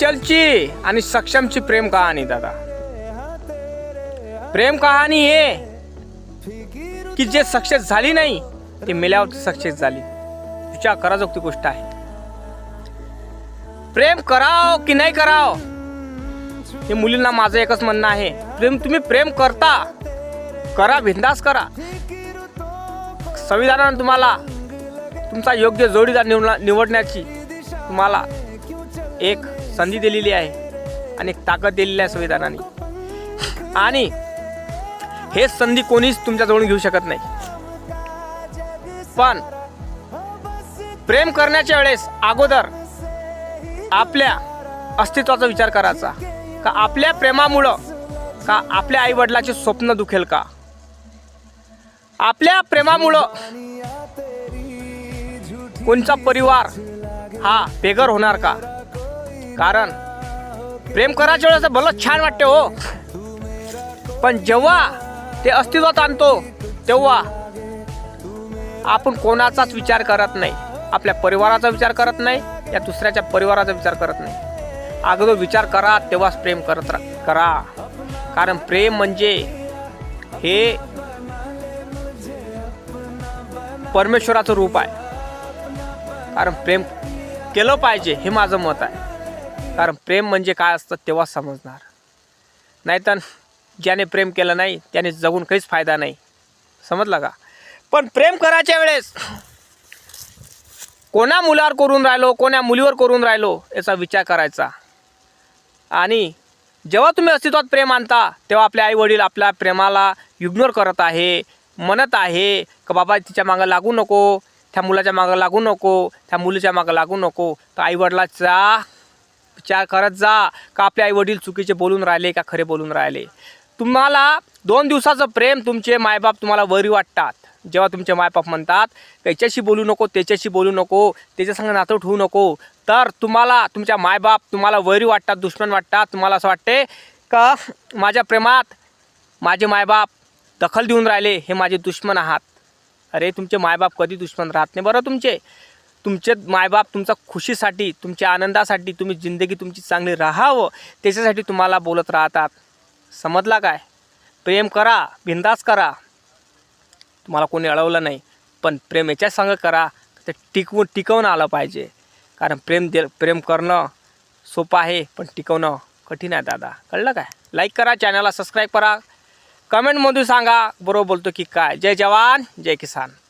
हिमाचलची आणि सक्षमची प्रेम कहाणी दादा. प्रेम कहाणी हे की जे सक्सेस झाली नाही ते मेल्यावर सक्सेस झाली. विचार कराजोगती गोष्ट आहे. प्रेम कराव की नाही कराव हे मुलींना माझं एकच म्हणणं आहे. तुम्ही प्रेम करता करा, बिंदास करा. संविधानाने तुम्हाला तुमचा योग्य जोडीदार निवडण्याची तुम्हाला एक संधी दिलेली आहे आणि एक ताकद दिलेली आहे संविधानाने. आणि हे संधी कोणीच तुमच्याजवळून घेऊ शकत नाही. पण प्रेम करण्याच्या वेळेस अगोदर आपल्या अस्तित्वाचा विचार करायचा. का आपल्या प्रेमामुळं का आपल्या आई वडिलाचे स्वप्न दुखेल का? आपल्या प्रेमामुळं कोणचा परिवार हा बेघर होणार का? कारण प्रेम करायच्या वेळेस भलं छान वाटते हो, पण जेव्हा ते अस्तित्वात आणतो तेव्हा आपण कोणाचाच विचार करत नाही. आपल्या परिवाराचा विचार करत नाही, या दुसऱ्याच्या परिवाराचा विचार करत नाही. अगोदर विचार करा तेव्हाच प्रेम करा. कारण प्रेम म्हणजे हे परमेश्वराचं रूप आहे. कारण प्रेम केलं पाहिजे हे माझं मत आहे. कारण प्रेम म्हणजे काय असतं तेव्हा समजणार. नाहीतर ज्याने प्रेम केलं नाही त्याने जगून काहीच फायदा नाही. समजलं का? पण प्रेम करायच्या वेळेस कोणा मुलावर करून राहिलो, कोणा मुलीवर करून राहिलो याचा विचार करायचा. आणि जेव्हा तुम्ही अस्तित्वात प्रेम आणता तेव्हा आपले आई वडील आपल्या प्रेमाला इग्नोर करत आहे, म्हणत आहे का बाबा तिच्या मागं लागू नको, त्या मुलाच्या मागं लागू नको, त्या मुलीच्या मागं लागू नको. तर आईवडिलाचा विचार करत जा का आपले आईवडील चुकीचे बोलून राहिले का खरे बोलून राहिले. तुम्हाला 2 दिवसाचं प्रेम तुमचे मायबाप तुम्हाला वरी वाटतात. जेव्हा तुमचे मायबाप म्हणतात त्याच्याशी बोलू नको, त्याच्याशी बोलू नको, त्याच्यासंग नातं ठेवू नको, तर तुम्हाला तुमच्या मायबाप तुम्हाला वैरी वाटतात, दुश्मन वाटतात. तुम्हाला असं वाटते का माझ्या प्रेमात माझे मायबाप दखल देऊन राहिले, हे माझे दुश्मन आहात. अरे तुमचे मायबाप कधी दुश्मन राहत नाही बरं. तुमचे मायबाप तुमच्या खुशीसाठी, तुमच्या आनंदासाठी, तुम्ही जिंदगी तुमची चांगली राहावं त्याच्यासाठी तुम्हाला बोलत राहतात. समजला काय? प्रेम करा, बिंदास करा. तुम्हाला कोणी अडवलं नाही, पण प्रेम याच्या संग करा ते टिकवून आलं पाहिजे. कारण प्रेम करणं सोपं आहे पण टिकवणं कठीण आहे दादा. कळलं काय? लाईक करा, चॅनलला सबस्क्राईब करा, कमेंटमधून सांगा बरोबर बोलतो की काय. जय जवान जय किसान.